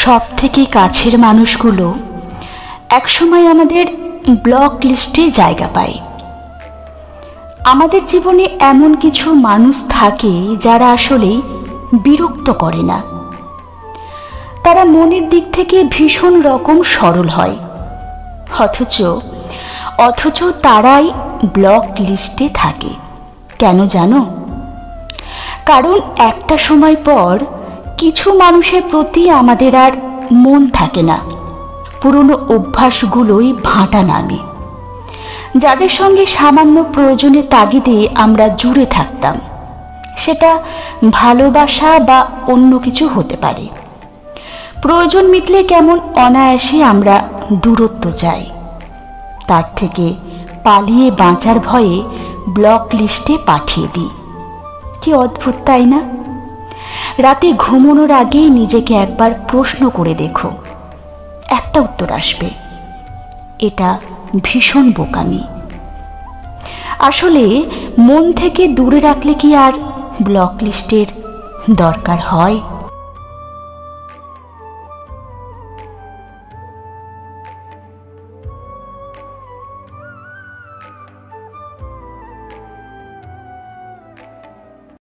সব থেকে কাছের মানুষগুলো একসময় আমাদের ব্লক লিস্টে জায়গা পায়। আমাদের জীবনে এমন কিছু মানুষ থাকে যারা আসলেই বিরক্ত করে না। তারা মনের দিক থেকে ভীষণ রকম সরল হয়, অথচ তারাই ব্লক লিস্টে থাকে। কেন জানো? কারণ একটা সময় পর কিছু মানুষের প্রতি আমাদের আর মন থাকে না, পুরনো অভ্যাসগুলোই ভাঁটা নামে। যাদের সঙ্গে সামান্য প্রয়োজনের তাগিদে আমরা জুড়ে থাকতাম, সেটা ভালোবাসা বা অন্য কিছু হতে পারে। প্রয়োজন মিটলে কেমন অনায়াসে আমরা দূরত্ব চাই, তার থেকে পালিয়ে বাঁচার ভয়ে ব্লক লিস্টে পাঠিয়ে দিই। কি অদ্ভুত, তাই না? রাতে ঘুমানোর আগেই নিজেকে একবার প্রশ্ন করে দেখো, একটা উত্তর আসবে, এটা ভীষণ বোকামি। আসলে মন থেকে দূরে রাখলে কি আর ব্লক লিস্টের দরকার হয়?